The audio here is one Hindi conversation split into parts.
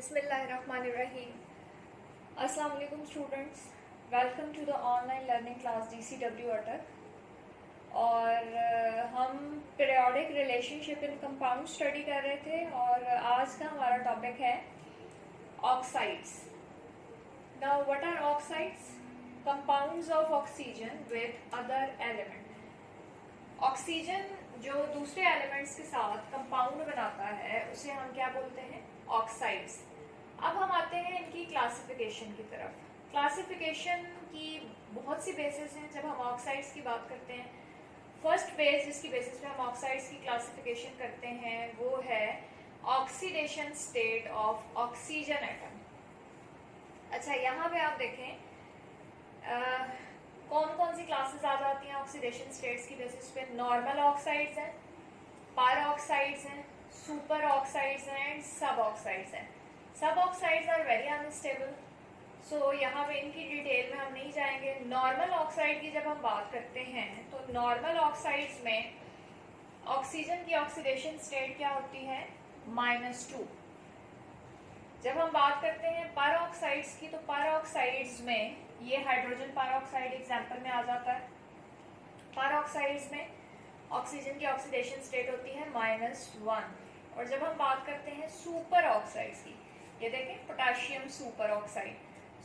बिस्मिल्लाहिर्रहमानिर्रहीम। अस्सलाम वालेकुम students, welcome to the online learning class DCW Attock. और हम periodic relationship in compound study कर रहे थे और आज का हमारा टॉपिक है oxides. Now what are oxides? Compounds of oxygen with other element. Oxygen जो दूसरे एलिमेंट्स के साथ कंपाउंड बनाता है उसे हम क्या बोलते हैं? ऑक्साइड्स। अब हम आते हैं इनकी क्लासिफिकेशन की तरफ। क्लासिफिकेशन की बहुत सी बेसिस हैं जब हम ऑक्साइड्स की बात करते हैं। फर्स्ट बेस जिसकी बेसिस पे हम ऑक्साइड्स की क्लासिफिकेशन करते हैं वो है oxidation state of oxygen atom. अच्छा, यहाँ पे आप देखें कौन कौन सी क्लासेस आ जाती हैं ऑक्सीडेशन स्टेट्स की बेसिस पे। नॉर्मल ऑक्साइड्स हैं, पर ऑक्साइड्स हैं, सुपर ऑक्साइड्स हैं एंड सब ऑक्साइड्स हैं। सब ऑक्साइड्स आर वेरी अनस्टेबल, सो यहाँ पे इनकी डिटेल में हम नहीं जाएंगे। नॉर्मल ऑक्साइड की जब हम बात करते हैं तो नॉर्मल ऑक्साइड्स में ऑक्सीजन की ऑक्सीडेशन स्टेट क्या होती है? -2। जब हम बात करते हैं पर ऑक्साइड्स की तो पर ऑक्साइड्स में ये हाइड्रोजन पर ऑक्साइड एग्जाम्पल में आ जाता है। पर ऑक्साइड्स में ऑक्सीजन की ऑक्सीडेशन स्टेट होती है -1। और जब हम बात करते हैं सुपर ऑक्साइड्स की, ये देखें potassium super oxide.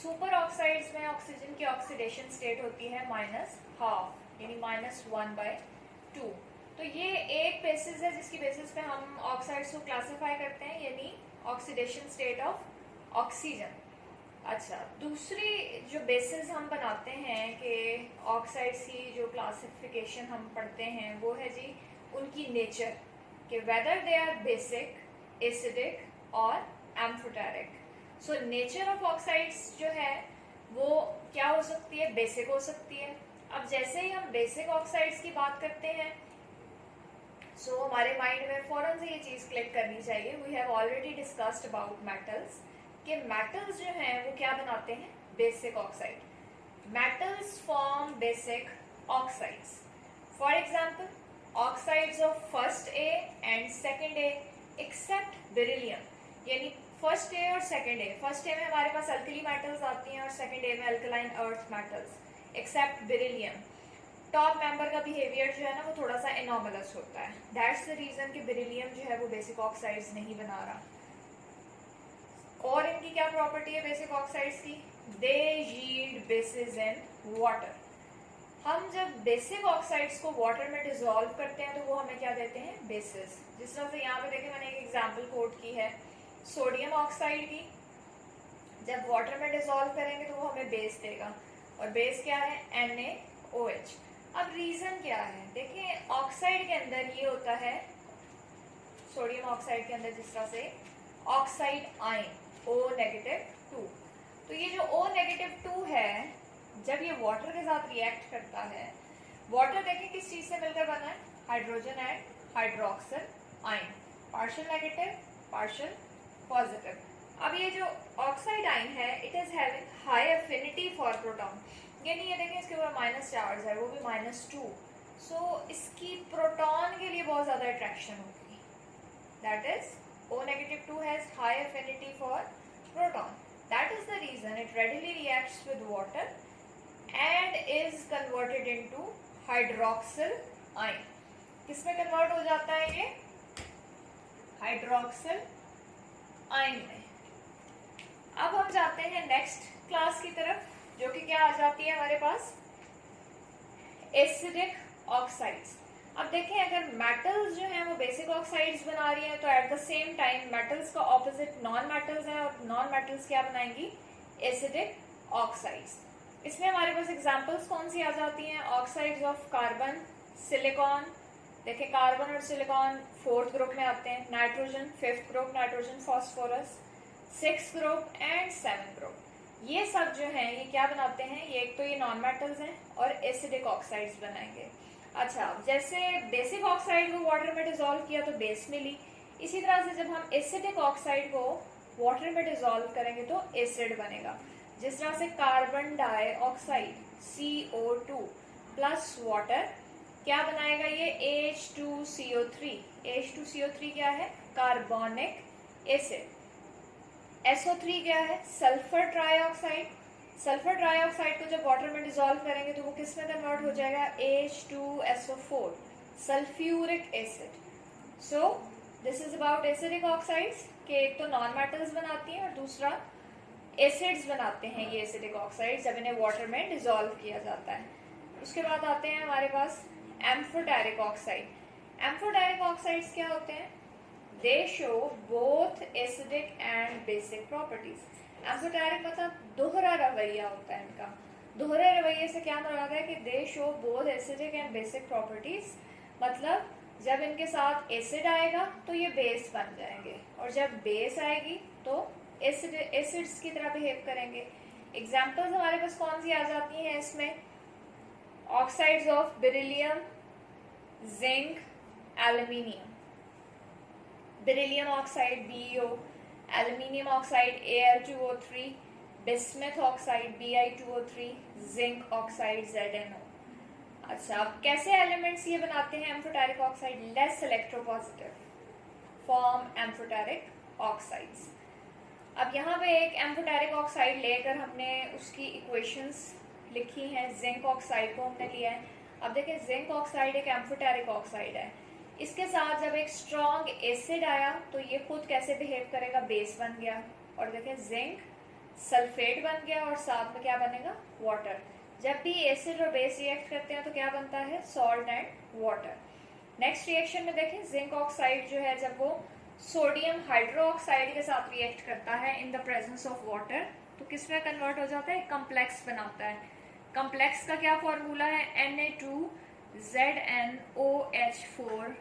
Super oxides में ऑक्सीजन की ऑक्सीडेशन स्टेट होती है -12 यानी -1/2। तो ये एक बेसिस है जिसकी बेसिस पे हम ऑक्साइड्स को क्लासिफाई करते हैं, यानी ऑक्सीडेशन स्टेट ऑफ ऑक्सीजन। अच्छा, दूसरी जो बेसिस हम बनाते हैं कि ऑक्साइड्स की जो क्लासिफिकेशन हम पढ़ते हैं वो है जी उनकी नेचर, कि whether they are basic, acidic और amphoteric. So nature of oxides जो है वो क्या हो सकती है? बेसिक हो सकती है। अब जैसे ही हम बेसिक ऑक्साइड्स की बात करते हैं सो हमारे माइंड में फौरन से ये चीज क्लिक करनी चाहिए। We have already discussed about metals, कि मेटल्स जो हैं वो क्या बनाते हैं? Basic oxide. Metals form basic oxides. For example oxides of first A and second A except beryllium, यानी फर्स्ट ए और सेकेंड ए। फर्स्ट ए में हमारे पास अल्कली मेटल्स आती हैं और सेकेंड ए में alkaline earth metals accept beryllium. Top member का बिहेवियर जो है ना वो थोड़ा सा एनॉमलस होता है। दैट्स द रीजन कि बेरिलियम जो है वो बेसिक ऑक्साइड्स नहीं बना रहा। और इनकी क्या प्रॉपर्टी है बेसिक ऑक्साइड्स की? दे यील्ड बेसिस इन वाटर। हम जब बेसिक ऑक्साइड्स को वाटर में डिसॉल्व करते हैं तो वो हमें क्या देते हैं? बेसिस। जिस तरह से यहाँ पे देखें मैंने एक एग्जांपल कोट की है सोडियम ऑक्साइड की। जब वाटर में डिसॉल्व करेंगे तो वो हमें बेस देगा, और बेस क्या है? NaOH। अब रीजन क्या है? देखिए ऑक्साइड के अंदर ये होता है, सोडियम ऑक्साइड के अंदर जिस तरह से ऑक्साइड आयन O-2। तो ये जो O-2 है जब ये वाटर के साथ रिएक्ट करता है, वाटर देखिए किस चीज से मिलकर बना है? Hydrogen and hydroxyl ion, partial negative partial positive. अब ये जो ऑक्साइड आयन है it is having high affinity for proton, यानी ये देखें इसके ऊपर माइनस चार्ज है, वो भी -2। सो इसकी प्रोटॉन के लिए बहुत ज्यादा अट्रैक्शन होगी। That is O-2 has high affinity for proton. That is the reason it readily reacts with water and is converted into hydroxyl ion. किसमें कन्वर्ट हो जाता है ये? हाइड्रोक्सिल आयन में। अब हम जाते हैं नेक्स्ट क्लास की तरफ, जो कि क्या आ जाती है हमारे पास? Acidic oxides. अब देखें अगर मेटल्स जो हैं वो बेसिक ऑक्साइड्स बना रही हैं तो at the same time metals का ऑपोजिट नॉन मेटल्स हैं, और नॉन मेटल्स क्या बनाएंगी? Acidic oxides. इसमें हमारे पास एग्जांपल्स कौन सी आ जाती हैं? Oxides of carbon, silicon. देखिए कार्बन और सिलिकॉन 4th ग्रुप में आते हैं, nitrogen 5th group, nitrogen phosphorus 6th group and 7th group. ये सब जो हैं ये क्या बनाते हैं? ये एक तो ये नॉन मेटल्स हैं और एसिडिक ऑक्साइड्स बनाएंगे। अच्छा, जैसे बेसिक ऑक्साइड को वाटर में डिसॉल्व किया तो बेस मिली, इसी तरह से जब हम एसिडिक ऑक्साइड को वाटर में डिसॉल्व करेंगे तो एसिड बनेगा। जिस तरह से carbon dioxide CO2 plus water क्या बनाएगा? ये H2CO3। H2CO3 क्या है? Carbonic acid. SO3 क्या है? Sulphur trioxide. सल्फर ट्राईऑक्साइड को जब वाटर में डिसॉल्व करेंगे तो वो किस में कन्वर्ट हो जाएगा? H2SO4, sulphuric acid. So this is about acidic oxides के एक तो नॉन मेटल्स बनाती हैं और दूसरा एसिड्स बनाते हैं ये एसिडिक ऑक्साइड्स जब इन्हें वाटर में डिसॉल्व किया जाता है। उसके बाद आते हैं हमारे पास एम्फोटेरिक ऑक्साइड। एम्फोटेरिक ऑक्साइड्स क्या होते हैं? दे show both acidic and basic properties. Amphoteric मतलब दोहरा रवैया होता है इनका। दोहरे रवैये से क्या मुराद है कि दे show both acidic and basic properties, मतलब जब इनके साथ एसिड आएगा तो ये बेस बन जाएंगे और जब बेस आएगी तो एसिड्स की तरह बिहेव करेंगे। एग्जाम्पल्स हमारे पास कौन सी आ जाती हैं इसमें? Oxides of beryllium, zinc, aluminium. Beryllium oxide BeO, aluminium oxide Al2O3, bismuth oxide Bi2O3, zinc oxide ZnO। अच्छा, अब कैसे एलिमेंट्स ये बनाते हैं amphoteric oxide? Less electropositive, form amphoteric oxides. अब यहाँ पे एक एम्फोटेरिक ऑक्साइड लेकर हमने उसकी इक्वेशंस लिखी हैं। जिंक ऑक्साइड को हमने लिया है। अब देखें, जिंक ऑक्साइड एक एम्फोटेरिक ऑक्साइड है। इसके साथ जब एक स्ट्रॉन्ग एसिड आया तो ये खुद कैसे बिहेव करेगा? बेस बन गया। और देखें, जिंक सल्फेट बन गया और साथ में क्या बनेगा? वाटर। जब भी एसिड और बेस रिएक्ट करते हैं तो क्या बनता है? Salt and water. Next reaction में देखें, जिंक ऑक्साइड जो है जब वो सोडियम हाइड्रोक्साइड के साथ रिएक्ट करता है in the presence of water तो किस में कन्वर्ट हो जाता है? कम्प्लेक्स बनाता है। कम्प्लेक्स का क्या फॉर्मूला है? Na2ZnOH4।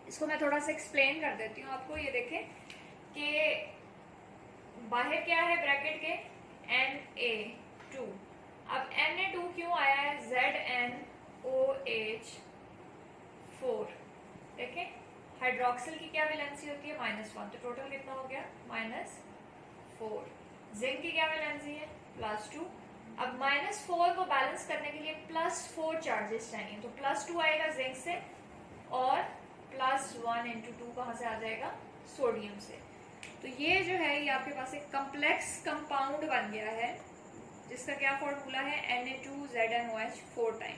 इसको मैं थोड़ा सा एक्सप्लेन कर देती हूँ आपको। ये देखें कि बाहर क्या है ब्रैकेट के? Na2। अब Na2 क्यों आया है? ZnOH4। देखें, हाइड्रोक्सिल की क्या वैलेंसी होती है? -1। तो टोटल कितना हो गया? -4। जिंक की क्या वैलेंसी है? +2। अब -4 को बैलेंस करने के लिए +4 चार्जेस चाहिए, तो +2 आएगा जिंक से और +1 × 2 कहाँ से आ जाएगा? सोडियम से। तो ये जो है ये आपके पास एक कम्प्लेक्स कंपाउंड बन गया है जिसका क्या फॉर्मूला है? Na2ZnOH4 time.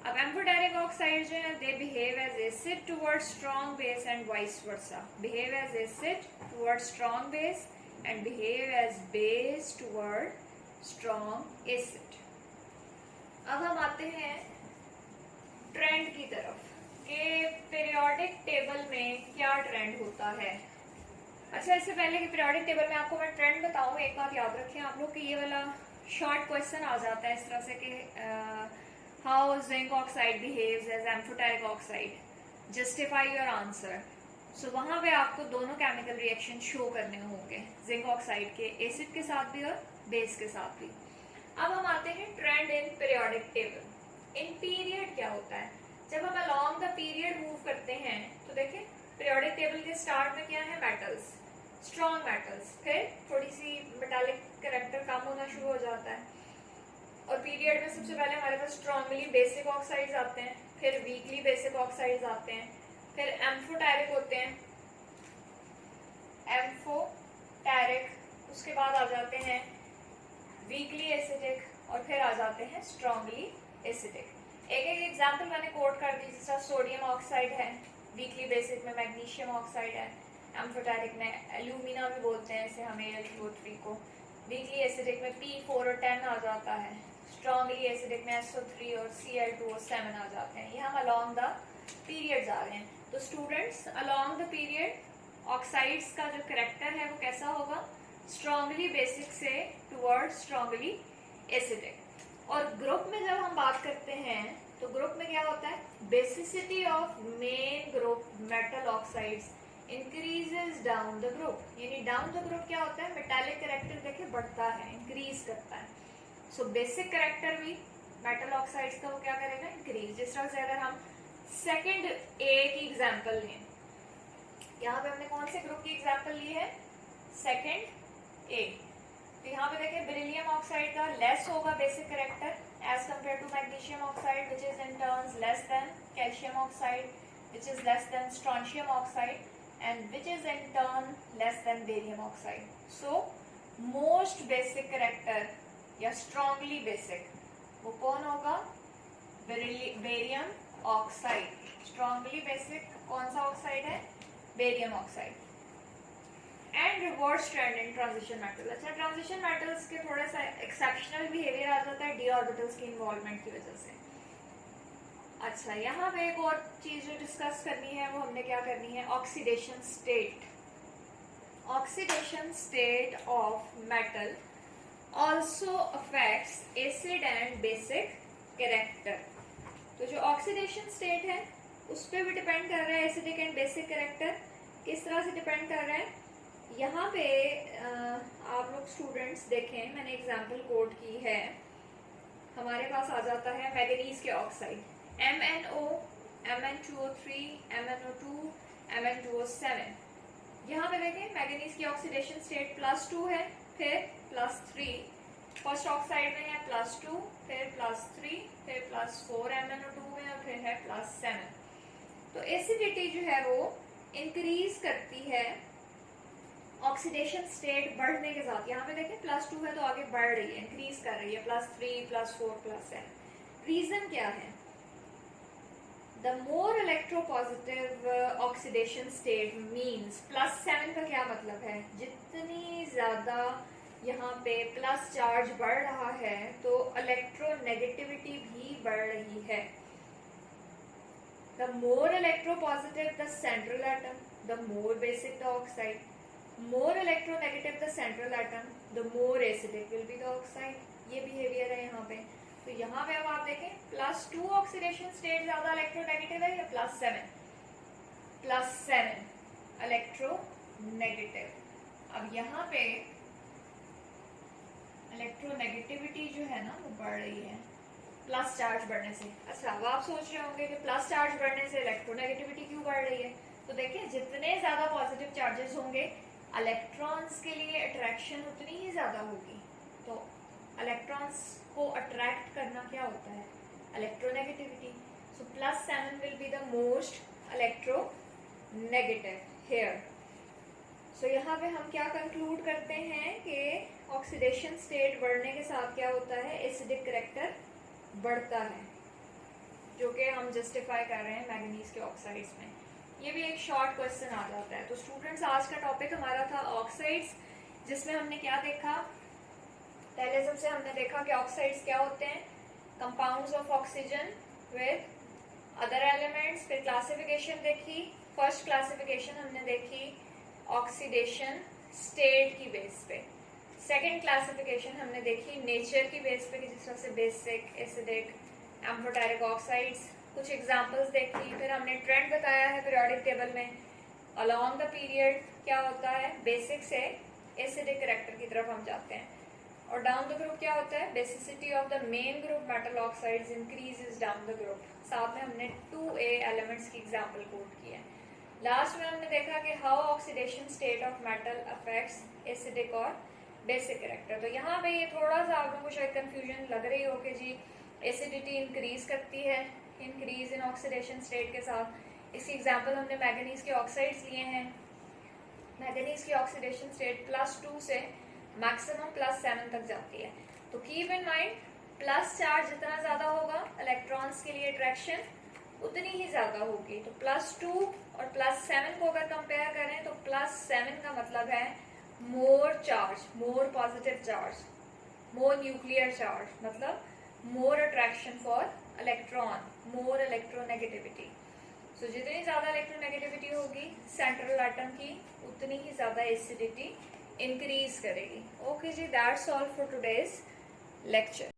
अब एम्फोटेरिक ऑक्साइड जो है they behave as acid toward strong base and vice versa. Behave as acid toward strong base and behave as base toward strong acid. अब हम आते हैं ट्रेंड की तरफ कि पीरियोडिक टेबल में क्या ट्रेंड होता है। अच्छा, इससे पहले कि पीरियोडिक टेबल में आपको मैं ट्रेंड बताऊं, एक बात याद रखें आप लोग कि ये वाला शॉर्ट क्वेश्चन आ जाता है इस तरह से कि how zinc oxide behaves as amphoteric oxide, justify your answer. So वहाँ पे आपको दोनों केमिकल रिएक्शन शो करने होंगे, जिंक ऑक्साइड के एसिड के साथ भी और बेस के साथ भी। अब हम आते हैं trend in periodic table. In period क्या होता है? जब हम अलॉन्ग द पीरियड मूव करते हैं तो देखें पीरियोडिक टेबल के स्टार्ट में क्या है? मेटल्स, स्ट्रॉन्ग मेटल्स, फिर थोड़ी सी मेटालिक कैरेक्टर कम होना शुरू हो जाता है और पीरियड में सबसे पहले हमारे पास स्ट्रॉन्गली बेसिक ऑक्साइड्स आते हैं, फिर वीकली बेसिक ऑक्साइड्स आते हैं, फिर एम्फोटेरिक होते हैं, एम्फोटेरिक, उसके बाद आ जाते हैं वीकली एसिडिक और फिर आ जाते हैं स्ट्रॉन्गली एसिडिक। एक एक एग्जाम्पल मैंने कोट कर दी। जैसा सोडियम ऑक्साइड है, वीकली बेसिक में मैग्नीशियम ऑक्साइड है, एम्फोटेरिक में एल्यूमिना भी बोलते हैं इसे हम Al2O3 को, वीकली एसिडिक में P4 और 10 आ जाता है, स्ट्रॉन्गली एसिडिक में SO3 और Cl2O7 आ जाते हैं। ये हम अलॉन्ग द पीरियड जा रहे हैं। तो students, along the period oxides का जो करेक्टर है वो कैसा होगा? स्ट्रॉन्गली बेसिक से टुवर्ड स्ट्रॉन्गली एसिडिक। और ग्रुप में जब हम बात करते हैं तो ग्रुप में क्या होता है? Basicity of main group metal oxides increases down the group. यानी डाउन द ग्रुप क्या होता है? मेटालिक कैरेक्टर देखिए बढ़ता है, इंक्रीज करता है। सो बेसिक कैरेक्टर भी मेटल ऑक्साइड्स का वो क्या करेगा? इंक्रीज। जिस तरह से अगर हम सेकंड ए की एग्जांपल लें, यहाँ पे हमने कौन से ग्रुप की एग्जांपल ली है? Second A. तो यहाँ पे देखिए बेरिलियम ऑक्साइड का लेस होगा basic character as compare to magnesium oxide which is in turns less than calcium oxide which is less than strontium oxide. and which is in turn less than barium oxide. So most basic character या strongly basic वो कौन होगा? Barium oxide. स्ट्रांगली बेसिक कौन सा ऑक्साइड है? Barium oxide. And reverse trend in transition metal. अच्छा, ट्रांजिशन मेटल्स के थोड़ा सा एक्सेप्शनल बिहेवियर आ जाता है डी ऑर्बिटल्स की इन्वॉल्वमेंट की वजह से. अच्छा, यहाँ पे एक और चीज जो डिस्कस करनी है वो हमने क्या करनी है? Oxidation state. Oxidation state of metal also affects acid and basic character. तो जो ऑक्सीडेशन स्टेट है उस पर भी डिपेंड कर रहा है एसिडिक एंड बेसिक कैरेक्टर. किस तरह से डिपेंड कर रहा है? यहाँ पे आप लोग स्टूडेंट्स देखें, मैंने एग्जांपल कोट की है. हमारे पास आ जाता है मैंगनीज के oxide MnO, Mn2O3, MnO2, Mn2O7. यहाँ पे देखें मैंगनीज की ऑक्सीडेशन स्टेट +2 है, फिर +3. फर्स्ट ऑक्साइड में है +2, फिर +3, फिर +4 MnO2 में और फिर है +7. तो एसिडिटी जो है वो इंक्रीज करती है ऑक्सीडेशन स्टेट बढ़ने के साथ. यहाँ पे देखें +2 है तो आगे बढ़ रही है, इंक्रीज कर रही है, +3, +4, +7. रीजन क्या है? The more electropositive oxidation state means +7 का क्या मतलब है? जितनी ज्यादा यहाँ पे प्लस चार्ज बढ़ रहा है तो इलेक्ट्रोनेगेटिविटी भी बढ़ रही है. The more electropositive the central atom, the more basic the oxide. More electronegative the central atom, the more acidic will be the oxide. ये बिहेवियर है यहाँ पे. तो यहाँ पे अब आप देखें +2 ऑक्सीडेशन स्टेट ज्यादा इलेक्ट्रोनेगेटिव है या +7? +7 इलेक्ट्रोनेगेटिव. अब यहाँ पे इलेक्ट्रोनेगेटिविटी जो है ना वो बढ़ रही है प्लस चार्ज बढ़ने से. अच्छा, अब आप सोच रहे होंगे कि प्लस चार्ज बढ़ने से इलेक्ट्रोनेगेटिविटी क्यों बढ़ रही है? तो देखिए, जितने ज्यादा पॉजिटिव चार्जेस होंगे इलेक्ट्रॉन्स के लिए अट्रैक्शन उतनी ही ज्यादा होगी. तो इलेक्ट्रॉन्स को अट्रैक्ट करना क्या होता है? Electronegativity. So +7 will be the most electronegative here. So यहाँ पे हम क्या कंक्लूड करते हैं कि ऑक्सीडेशन स्टेट बढ़ने के साथ क्या होता है? एसिडिक कैरेक्टर बढ़ता है, जो कि हम जस्टिफाई कर रहे हैं मैंगनीज के ऑक्साइड्स में. ये भी एक शॉर्ट क्वेश्चन आ जाता है. तो स्टूडेंट्स, आज का टॉपिक हमारा था ऑक्साइड्स, जिसमें हमने क्या देखा? पहले सबसे हमने देखा कि ऑक्साइड्स क्या होते हैं? Compounds of oxygen with other elements. फिर क्लासिफिकेशन देखी. फर्स्ट क्लासिफिकेशन हमने देखी ऑक्सीडेशन स्टेट की बेस पे. सेकेंड क्लासिफिकेशन हमने देखी नेचर की बेस पे कि जिस तरह से बेसिक, एसिडिक, एम्फोटेरिक ऑक्साइड्स. कुछ एग्जांपल्स देखी. फिर हमने ट्रेंड बताया है पीरियोडिक टेबल में अलोंग द पीरियड क्या होता है? बेसिक से एसिडिक कैरेक्टर की तरफ हम जाते हैं. और डाउन द ग्रुप क्या होता है? Basicity of the main group metal oxides increases down the group. साथ में हमने 2A एलिमेंट्स की एग्जांपल कोट की है. लास्ट में हमने देखा कि how oxidation state of metal affects acidic और बेसिक कैरेक्टर. तो यहाँ पे ये थोड़ा सा आप लोगों को शायद कंफ्यूजन लग रही हो कि जी एसिडिटी इंक्रीज करती है, इंक्रीज इन ऑक्सीडेशन स्टेट के साथ. इसकी एग्जांपल हमने मैंगनीज के ऑक्साइड्स लिए हैं. मैंगनीज की ऑक्सीडेशन स्टेट +2 से मैक्सिमम +7 तक जाती है. तो keep in mind, plus charge जितना ज्यादा होगा इलेक्ट्रॉन्स के लिए अट्रैक्शन उतनी ही ज्यादा होगी. तो +2 और +7 को अगर कंपेयर करें तो +7 का मतलब है more charge, more positive charge, more nuclear charge, मतलब more attraction for electron, more electronegativity. So जितनी ज्यादा इलेक्ट्रोनेगेटिविटी होगी सेंट्रल एटम की उतनी ही ज्यादा एसिडिटी इंक्रीज करेगी. ओके जी, that's all for today's lecture.